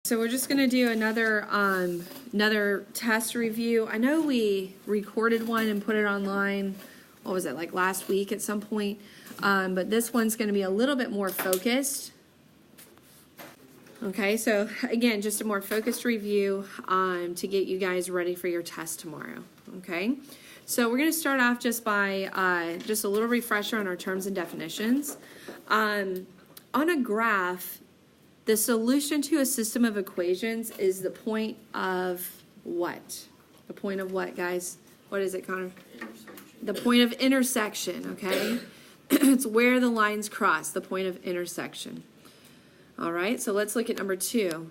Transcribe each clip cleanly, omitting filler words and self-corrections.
So we're just going to do another test review. I know we recorded one and put it online, what was it, like last week at some point, but this one's going to be a little bit more focused. Okay, so again, just a more focused review to get you guys ready for your test tomorrow. Okay, so we're going to start off just by just a little refresher on our terms and definitions. On a graph, the solution to a system of equations is the point of what? The point of what, guys? What is it, Connor? The point of intersection, okay? It's where the lines cross, the point of intersection. All right, so let's look at number 2.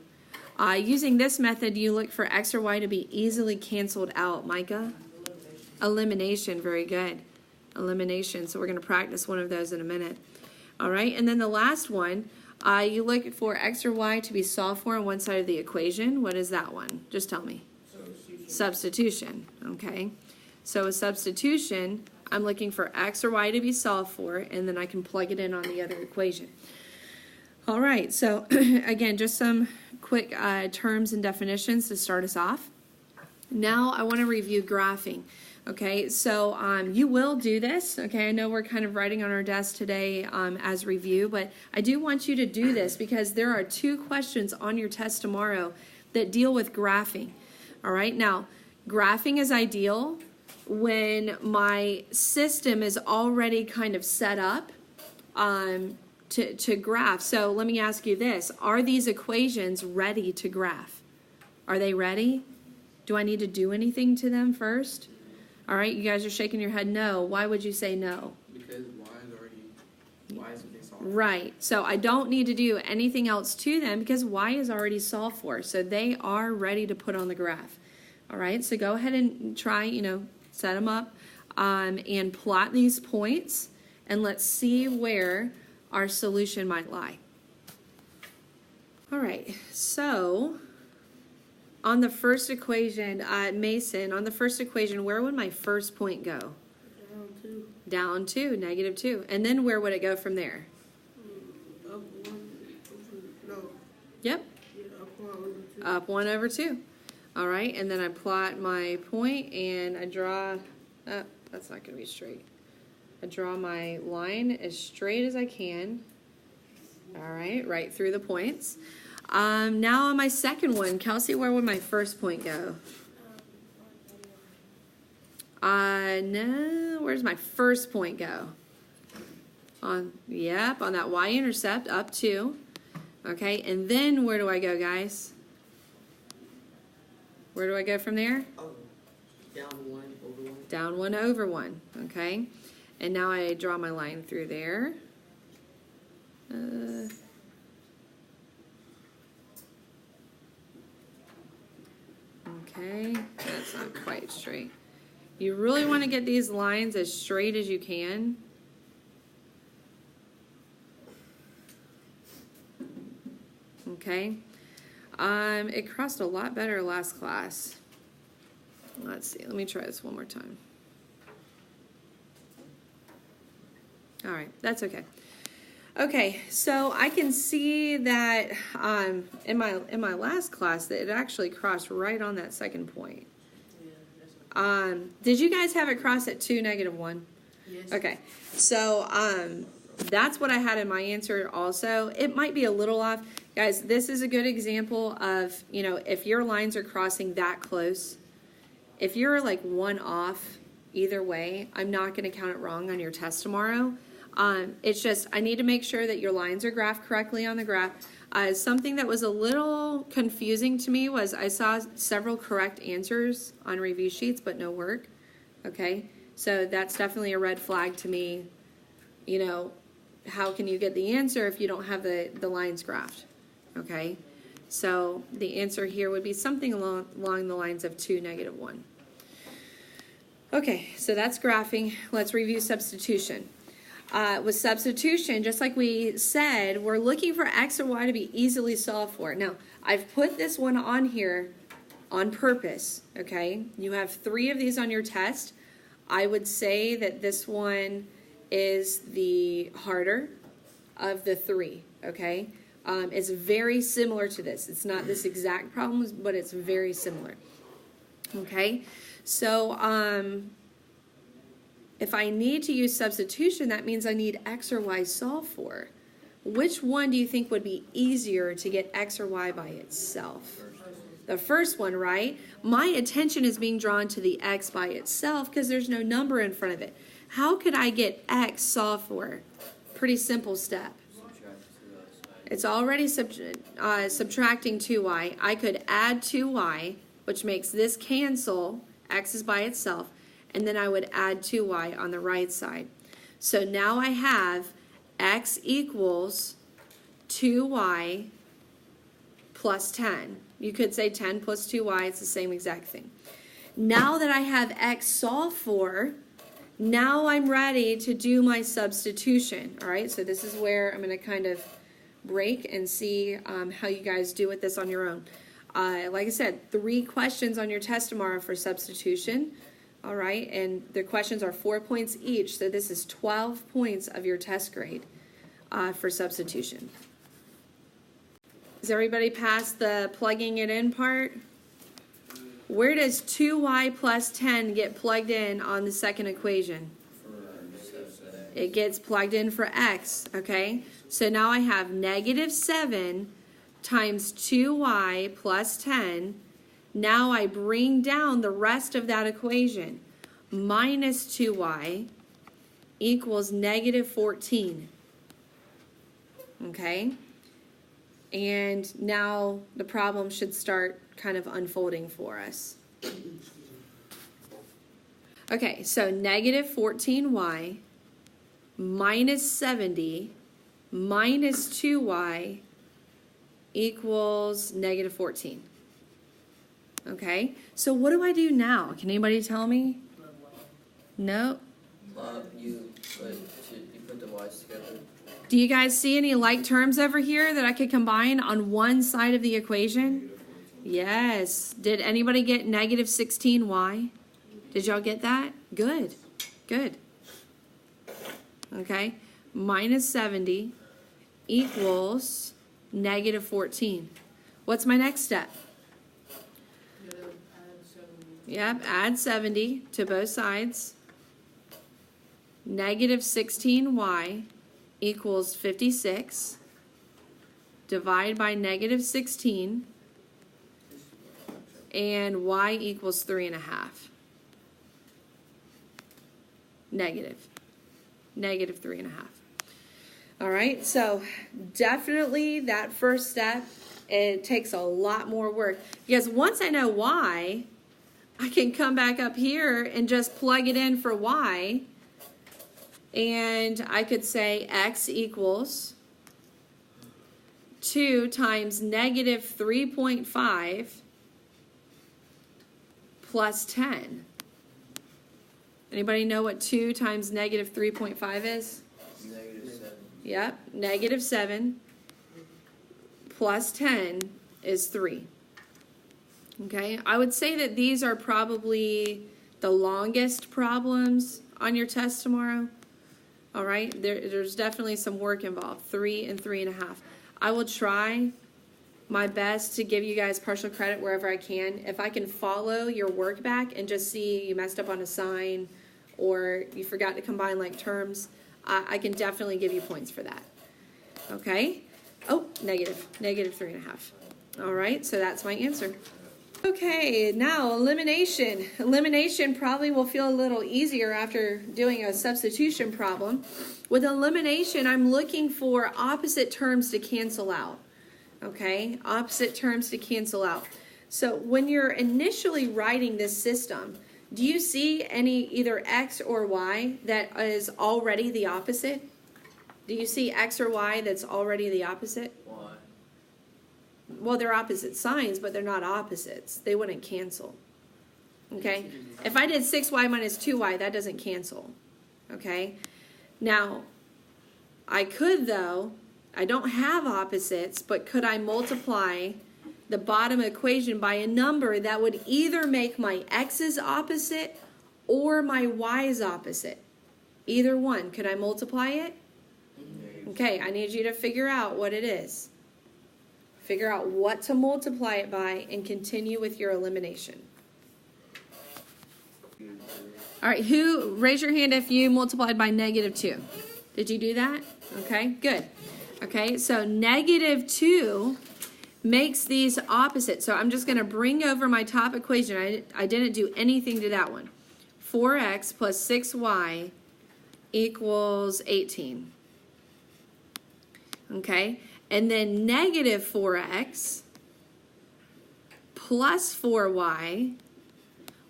Using this method, you look for x or y to be easily canceled out. Micah? Elimination, very good. Elimination, so we're going to practice one of those in a minute. All right, and then the last one, you look for x or y to be solved for on one side of the equation. What is that one? Just tell me. Substitution. Okay. So a substitution, I'm looking for x or y to be solved for, and then I can plug it in on the other equation. All right. So again, just some quick terms and definitions to start us off. Now I want to review graphing. Okay, so you will do this. Okay, I know we're kind of writing on our desk today as review, but I do want you to do this because there are 2 questions on your test tomorrow that deal with graphing. All right, now graphing is ideal when my system is already kind of set up to graph. So let me ask you this. Are these equations ready to graph? Are they ready? Do I need to do anything to them first? All right, you guys are shaking your head no. Why would you say no? Because y is being solved. Right, so I don't need to do anything else to them because y is already solved for. So they are ready to put on the graph. All right, so go ahead and try, set them up and plot these points. And let's see where our solution might lie. All right, so on the first equation, Mason, on the first equation, where would my first point go? Down 2. Down 2, negative 2. And then where would it go from there? Up 1, no. Yep. Yeah, up 1 over 2. Up 1 over 2. All right, and then I plot my point and I draw, that's not going to be straight. I draw my line as straight as I can. All right through the points. Now on my second one, Kelsey, where would my first point go? No, where's my first point go? On that y-intercept, up 2. Okay, and then where do I go, guys? Where do I go from there? Oh, down 1 over 1. Down 1 over 1, okay? And now I draw my line through there. Okay, that's not quite straight. You really want to get these lines as straight as you can. Okay. It crossed a lot better last class. Let's see. Let me try this one more time. All right, that's okay. Okay, so I can see that in my last class that it actually crossed right on that second point. Did you guys have it cross at 2, negative 1? Yes. Okay, so that's what I had in my answer also. It might be a little off. Guys, this is a good example of, if your lines are crossing that close, if you're like 1 off either way, I'm not going to count it wrong on your test tomorrow. It's just, I need to make sure that your lines are graphed correctly on the graph. Something that was a little confusing to me was I saw several correct answers on review sheets, but no work. Okay, so that's definitely a red flag to me. How can you get the answer if you don't have the lines graphed? Okay, so the answer here would be something along the lines of 2, negative 1. Okay, so that's graphing. Let's review substitution. With substitution, just like we said, we're looking for x or y to be easily solved for. Now, I've put this one on here on purpose, okay? You have 3 of these on your test. I would say that this one is the harder of the 3, okay? It's very similar to this. It's not this exact problem, but it's very similar. Okay, so if I need to use substitution, that means I need x or y solved for. Which one do you think would be easier to get x or y by itself? The first one, right? My attention is being drawn to the x by itself because there's no number in front of it. How could I get x solved for? Pretty simple step. It's already subtracting 2y. I could add 2y, which makes this cancel. X is by itself. And then I would add 2y on the right side. So now I have x equals 2y plus 10. You could say 10 plus 2y. It's the same exact thing. Now that I have x solved for, now I'm ready to do my substitution. All right, so this is where I'm going to kind of break and see how you guys do with this on your own. Like I said, 3 questions on your test tomorrow for substitution. All right, and the questions are 4 points each, so this is 12 points of your test grade for substitution. Has everybody passed the plugging it in part? Where does 2y plus 10 get plugged in on the second equation? It gets plugged in for x, okay? So now I have negative 7 times 2y plus 10. Now I bring down the rest of that equation. Minus 2y equals negative 14. Okay? And now the problem should start kind of unfolding for us. Okay, so negative 14y minus 70 minus 2y equals negative 14. Okay, so what do I do now? Can anybody tell me? No? You put the y's together. Do you guys see any like terms over here that I could combine on one side of the equation? Yes. Did anybody get negative 16y? Did y'all get that? Good. Good. Okay. Minus 70 equals negative 14. What's my next step? Yep, add 70 to both sides. Negative 16y equals 56. Divide by negative 16. And y equals 3.5. Negative 3.5. All right, so definitely that first step, it takes a lot more work. Because once I know y, I can come back up here and just plug it in for y. And I could say x equals 2 times negative 3.5 plus 10. Anybody know what 2 times negative 3.5 is? Negative 7. Yep, negative 7 plus 10 is 3. Okay, I would say that these are probably the longest problems on your test tomorrow. All right, there's definitely some work involved, 3 and 3.5. I will try my best to give you guys partial credit wherever I can. If I can follow your work back and just see you messed up on a sign or you forgot to combine like terms, I can definitely give you points for that. Okay? Oh, negative 3.5. All right, so that's my answer. Okay, now elimination. Elimination probably will feel a little easier after doing a substitution problem. With elimination, I'm looking for opposite terms to cancel out. Okay, opposite terms to cancel out. So when you're initially writing this system, do you see any either x or y that is already the opposite? Do you see x or y that's already the opposite? Why? Well, they're opposite signs, but they're not opposites. They wouldn't cancel. Okay? If I did 6y minus 2y, that doesn't cancel. Okay? Now, I could, though, I don't have opposites, but could I multiply the bottom equation by a number that would either make my x's opposite or my y's opposite? Either one. Could I multiply it? Okay, I need you to figure out what it is. Figure out what to multiply it by and continue with your elimination. All right, raise your hand if you multiplied by -2. Did you do that? Okay, good. Okay, so -2 makes these opposite. So I'm just going to bring over my top equation. I didn't do anything to that one. 4x plus 6y equals 18. Okay, and then -4x plus 4y.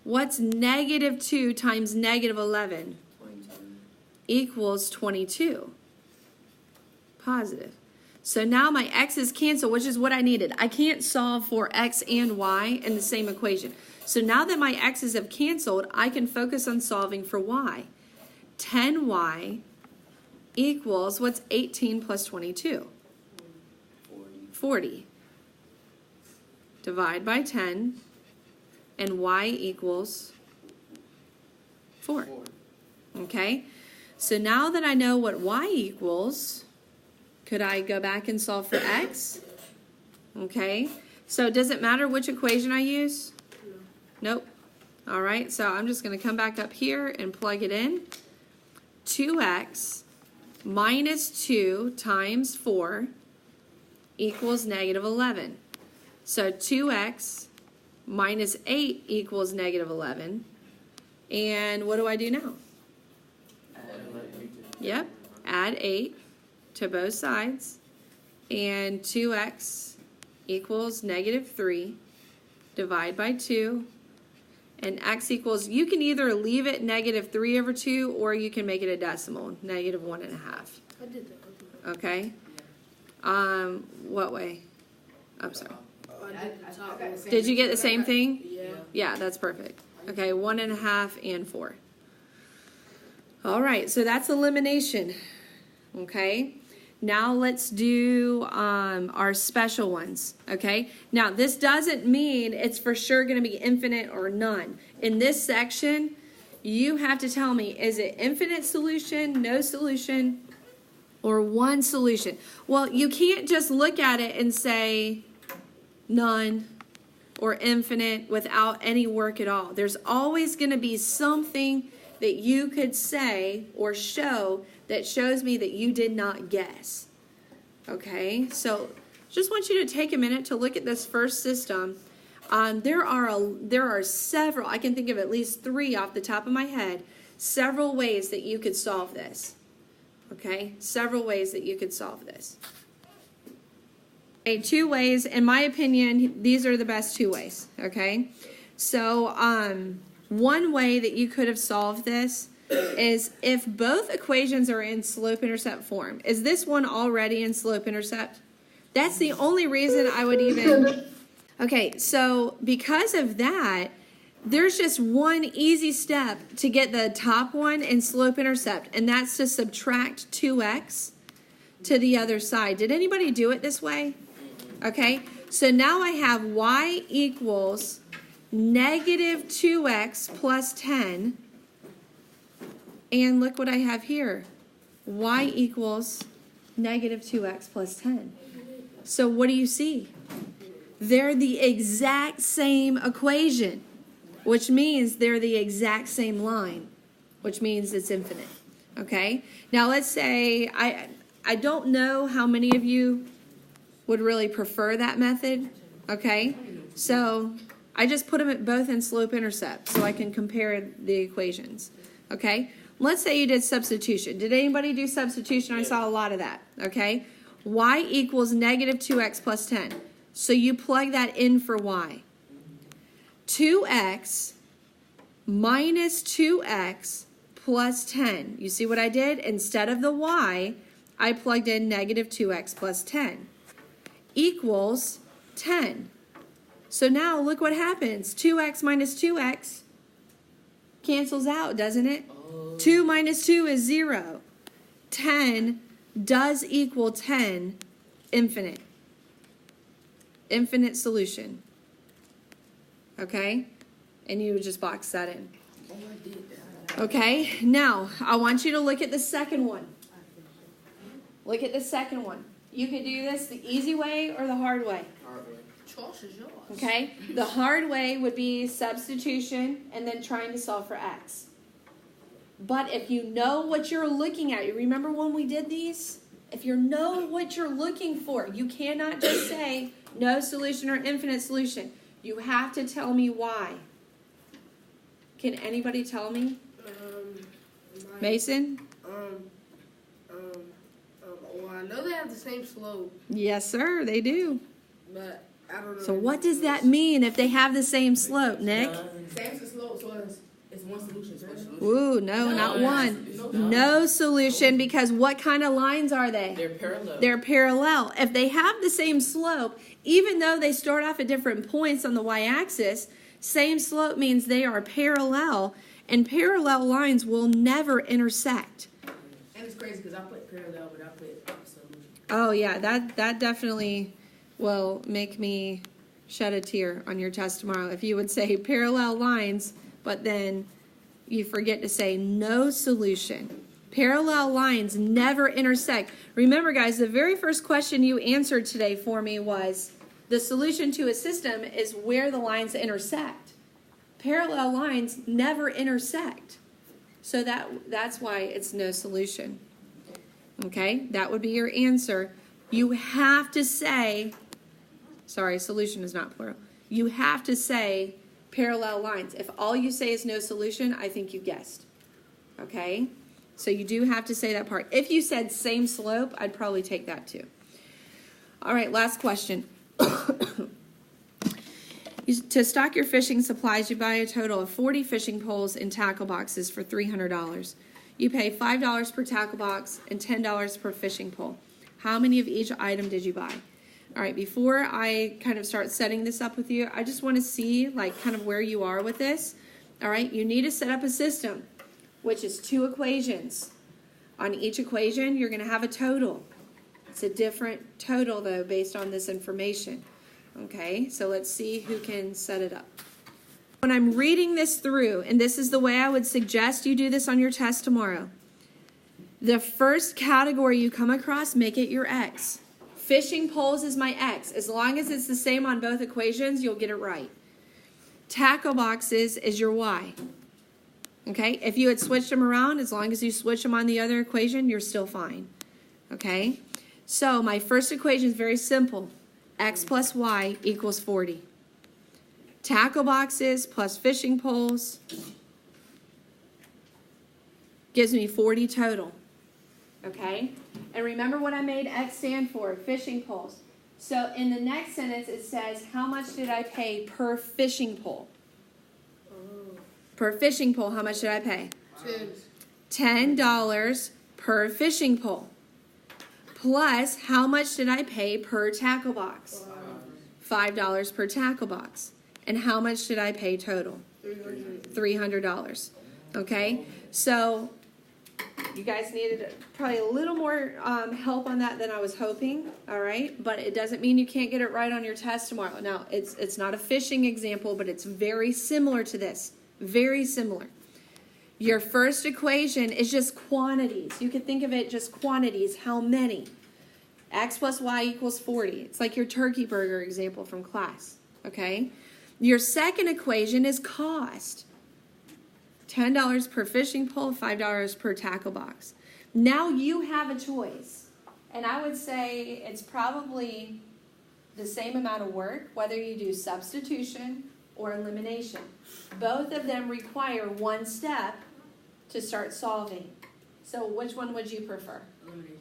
What's -2 times -11? 22. Equals 22. Positive. So now my x's cancel, which is what I needed. I can't solve for x and y in the same equation. So now that my x's have canceled, I can focus on solving for y. 10y equals, what's 18 plus 22? 40. Divide by 10, and y equals 4. Okay? So now that I know what y equals, could I go back and solve for x? Okay. So does it matter which equation I use? Nope. All right. So I'm just going to come back up here and plug it in. 2x minus 2 times 4 equals -11. So 2x minus 8 equals -11. And what do I do now? Yep. Add 8 to both sides. And 2x equals -3. Divide by 2. And x equals, you can either leave it -3/2 or you can make it a decimal, -1.5. I did that. Okay? What way? I'm sorry. I did the top one. Did you get the same thing? Yeah. Yeah, that's perfect. Okay, 1.5 and 4. All right, so that's elimination. Okay, now let's do our special ones. Okay, now this doesn't mean it's for sure going to be infinite or none. In this section, you have to tell me, is it infinite solution, no solution, or one solution? Well, you can't just look at it and say none or infinite without any work at all. There's always going to be something that you could say or show that shows me that you did not guess. Okay, so just want you to take a minute to look at this first system. There are several, I can think of at least 3 off the top of my head, several ways that you could solve this. Okay, several ways that you could solve this. Okay, 2 ways, in my opinion, these are the best 2 ways. Okay, so one way that you could have solved this is if both equations are in slope-intercept form. Is this one already in slope-intercept? That's the only reason I would even... Okay, so because of that, there's just one easy step to get the top one in slope-intercept, and that's to subtract 2x to the other side. Did anybody do it this way? Okay, so now I have y equals -2x plus 10. And look what I have here. Y equals -2x plus 10. So what do you see? They're the exact same equation, which means they're the exact same line, which means it's infinite. Okay? Now let's say, I don't know how many of you would really prefer that method. Okay? So I just put them both in slope-intercept so I can compare the equations. Okay? Let's say you did substitution. Did anybody do substitution? I saw a lot of that. Okay? Y equals -2x plus 10. So you plug that in for y. 2x minus 2x plus 10. You see what I did? Instead of the y, I plugged in -2x plus 10. Equals 10. So now look what happens. 2x minus 2x cancels out, doesn't it? 2 minus 2 is 0. 10 does equal 10, infinite. Infinite solution. Okay? And you would just box that in. Okay? Now, I want you to look at the second one. Look at the second one. You could do this the easy way or the hard way. Hard way. Choice is yours. Okay? The hard way would be substitution and then trying to solve for x. But if you know what you're looking at, you remember when we did these? If you know what you're looking for, you cannot just say no solution or infinite solution. You have to tell me why. Can anybody tell me? Like, Mason? well, I know they have the same slope, Yes, sir, they do. but I don't know. So what does that mean if they have the same slope, Nick? Same slope, so it's one solution. Ooh, no, not one. No solution, because what kind of lines are they? They're parallel. They're parallel. If they have the same slope, even though they start off at different points on the y-axis, same slope means they are parallel, and parallel lines will never intersect. And it's crazy because I put parallel, but I put solution. Oh yeah, that definitely will make me shed a tear on your test tomorrow if you would say parallel lines, but then you forget to say no solution. Parallel lines never intersect. Remember, guys, the very first question you answered today for me was the solution to a system is where the lines intersect. Parallel lines never intersect. So that's why it's no solution. Okay, that would be your answer. You have to say, sorry, solution is not plural. You have to say parallel lines. If all you say is no solution, I think you guessed. Okay, so you do have to say that part. If you said same slope, I'd probably take that too. All right, last question. To stock your fishing supplies, you buy a total of 40 fishing poles and tackle boxes for $300. You pay $5 per tackle box and $10 per fishing pole. How many of each item did you buy? All right, before I kind of start setting this up with you, I just want to see like kind of where you are with this. All right, you need to set up a system, which is 2 equations. On each equation, you're going to have a total. It's a different total, though, based on this information. Okay, so let's see who can set it up. When I'm reading this through, and this is the way I would suggest you do this on your test tomorrow, the first category you come across, make it your X. Fishing poles is my X. As long as it's the same on both equations, you'll get it right. Tackle boxes is your Y. Okay, if you had switched them around, as long as you switch them on the other equation, you're still fine. Okay, so my first equation is very simple. X plus Y equals 40. Tackle boxes plus fishing poles gives me 40 total. Okay? And remember what I made X stand for, fishing poles. So in the next sentence it says, how much did I pay per fishing pole? Per fishing pole, how much did I pay? $10 per fishing pole. Plus, how much did I pay per tackle box? $5 per tackle box. And how much did I pay total? $300. Okay? So, you guys needed probably a little more help on that than I was hoping, all right? But it doesn't mean you can't get it right on your test tomorrow. Now, it's not a fishing example, but it's very similar to this. Very similar. Your first equation is just quantities. You can think of it just quantities. How many? X plus Y equals 40. It's like your turkey burger example from class, okay? Your second equation is cost. $10 per fishing pole, $5 per tackle box. Now you have a choice. And I would say it's probably the same amount of work, whether you do substitution or elimination. Both of them require one step to start solving. So which one would you prefer? Elimination.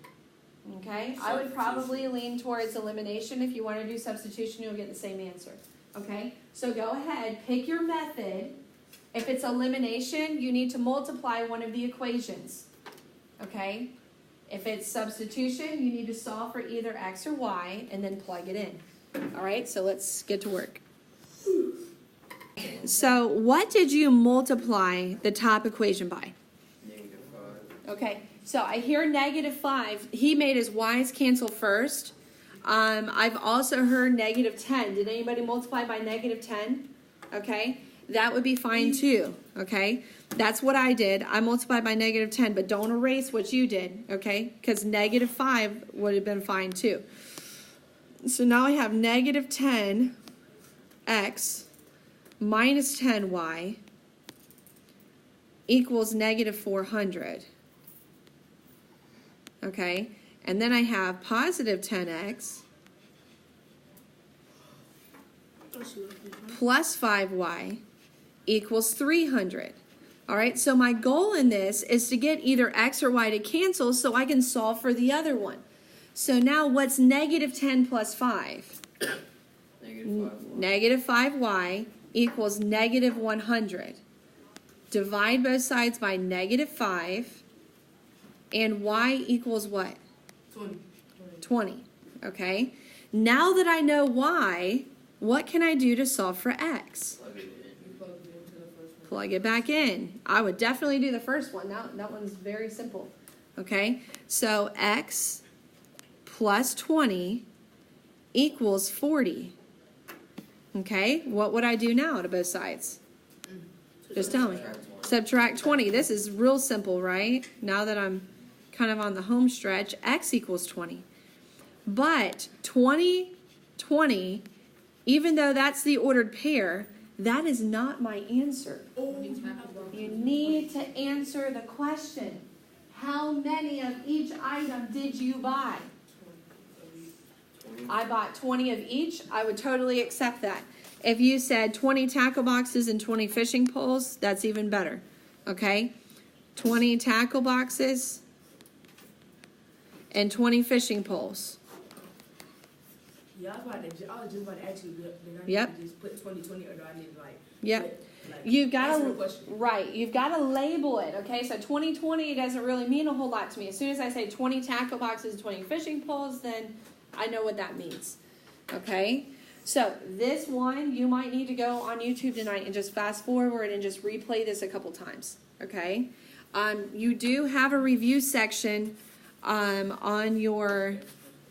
Okay, I would probably lean towards elimination. If you want to do substitution, you'll get the same answer. Okay, so go ahead, pick your method. If it's elimination, you need to multiply one of the equations. Okay, if it's substitution, you need to solve for either X or Y and then plug it in. All right, so let's get to work. So what did you multiply the top equation by? -5. Okay, so I hear -5. He made his Y's cancel first. I've also heard -10. Did anybody multiply by -10? Okay, that would be fine too, okay? That's what I did. I multiplied by negative 10, but don't erase what you did, okay? Because negative 5 would have been fine too. So now I have negative 10x minus 10y equals negative 400. Okay? And then I have positive 10x plus 5y equals 300. All right, so my goal in this is to get either x or y to cancel so I can solve for the other one. So now what's negative 10 plus 5? Negative 5y equals negative 100. Divide both sides by negative 5, and y equals what? 20. Okay? Now that I know y, what can I do to solve for x? Plug it back in. I would definitely do the first one. That one's very simple. Okay? So x plus 20 equals 40. Okay? What would I do now to both sides? Just tell me. Subtract 20. This is real simple, right? Now that I'm kind of on the home stretch, x equals 20. But 20, 20, even though that's the ordered pair, that is not my answer. You need to answer the question. How many of each item did you buy? I bought 20 of each. I would totally accept that. If you said 20 tackle boxes and 20 fishing poles, that's even better. Okay? 20 tackle boxes and 20 fishing poles. Yeah, I was just about to ask you, did I need Yep. to just put 2020 or do I need to like... Yep. Like, You've got answer the to, question? right, you've got to label it, okay? So 2020 doesn't really mean a whole lot to me. As soon as I say 20 tackle boxes, 20 fishing poles, then I know what that means, okay? So this one, you might need to go on YouTube tonight and just fast forward and just replay this a couple times, okay? You do have a review section on your,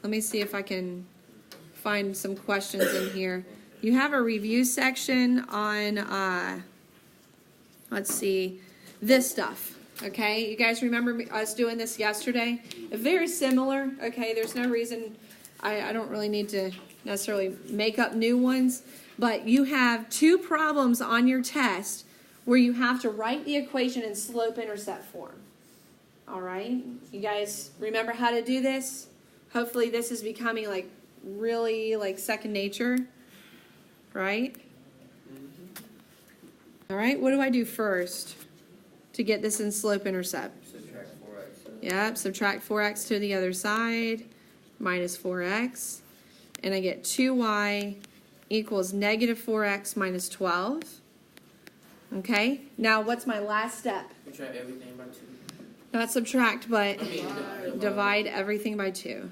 let me see if I can find some questions in here. You have a review section on, let's see, this stuff, okay? You guys remember us doing this yesterday? Very similar, okay? There's no reason, I don't really need to necessarily make up new ones, but you have 2 problems on your test where you have to write the equation in slope-intercept form, all right? You guys remember how to do this? Hopefully this is becoming like really like second nature. Right? All right, what do I do first to get this in slope-intercept? Subtract 4x. Yep, subtract 4x to the other side, minus 4x. And I get 2y equals negative 4x minus 12. Okay, now what's my last step? Subtract everything by 2. Not subtract, but divide everything by 2.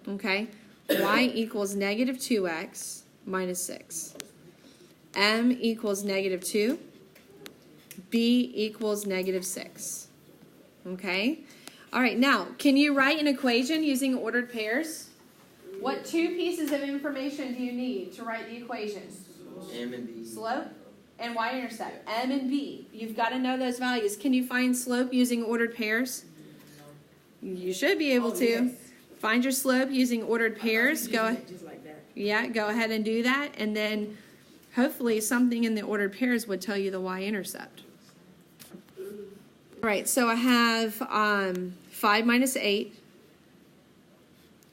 Okay, y equals negative 2x minus 6. M equals negative 2. B equals negative 6. Okay? All right, now, can you write an equation using ordered pairs? What 2 pieces of information do you need to write the equation? M and B. Slope and y-intercept. M and B. You've got to know those values. Can you find slope using ordered pairs? You should be able to. Yes. Find your slope using ordered pairs. Go ahead. Just like that. Yeah, go ahead and do that, and then hopefully something in the ordered pairs would tell you the y-intercept. All right, so I have 5 minus 8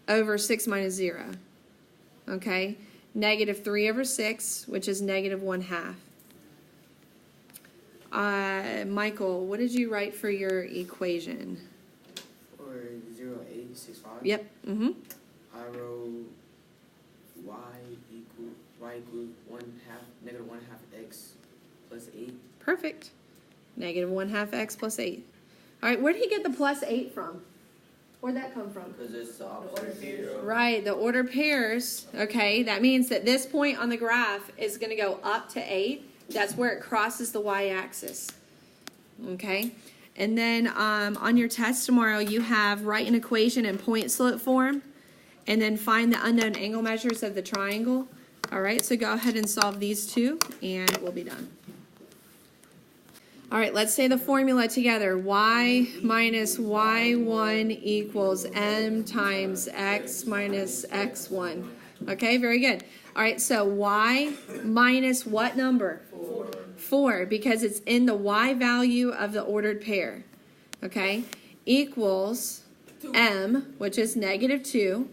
over 6 minus 0. Okay, negative 3 over 6, which is negative 1/2. Michael, what did you write for your equation? Or 0.865. Yep. Mm-hmm. I wrote y equals negative 1/2 x plus 8. Perfect. Negative 1/2 x plus 8. All right, where did he get the plus 8 from? Where'd that come from? Because it's the opposite of 0. Right, the order pairs. Okay, that means that this point on the graph is going to go up to 8. That's where it crosses the y-axis. Okay, and then on your test tomorrow, you have write an equation in point slope form, and then find the unknown angle measures of the triangle. All right, so go ahead and solve these two, and we'll be done. All right, let's say the formula together. Y minus y1 equals m times x minus x1. Okay, very good. All right, so y minus what number? 4, because it's in the y value of the ordered pair. Okay, equals m, which is negative 2,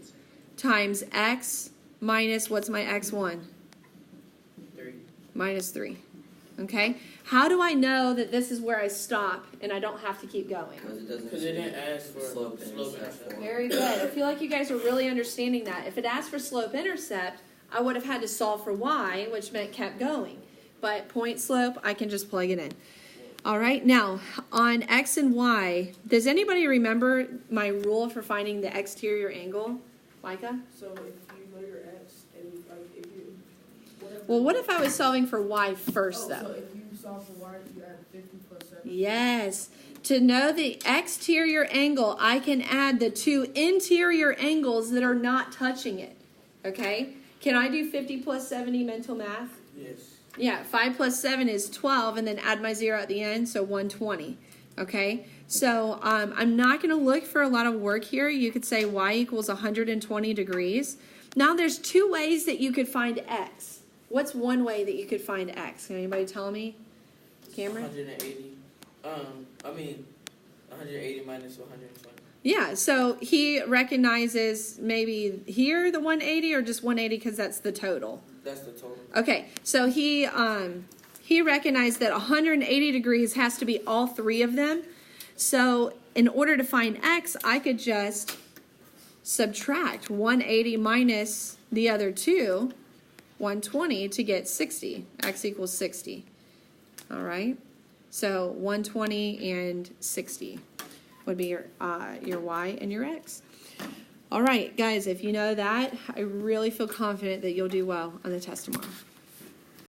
times x minus, what's my x1? 3. Minus 3. Okay, how do I know that this is where I stop and I don't have to keep going? Because it doesn't. Because it didn't ask for slope slope intercept. Very good. I feel like you guys are really understanding that. If it asked for slope intercept, I would have had to solve for y, which meant kept going. But point slope, I can just plug it in. All right, now on x and y, does anybody remember my rule for finding the exterior angle? Micah? So if you know your x and like if you whatever. Well, what if I was solving for y first, So though? if you solve for y, you add 50 plus 7. Yes. To know the exterior angle, I can add the two interior angles that are not touching it. Okay? Can I do 50 plus 70 mental math? Yes. Yeah, 5 plus 7 is 12, and then add my 0 at the end, so 120. Okay? So I'm not going to look for a lot of work here. You could say y equals 120 degrees. Now there's two ways that you could find x. What's one way that you could find x? Can anybody tell me? Cameron? 180. 180 minus 120. Yeah, so he recognizes maybe here the 180 or just 180 because that's the total. That's the total. Okay, so he recognized that 180 degrees has to be all three of them. So in order to find x, I could just subtract 180 minus the other two, 120, to get 60. X equals 60. All right, so 120 and 60 would be your y and your x. All right, guys, if you know that, I really feel confident that you'll do well on the test tomorrow.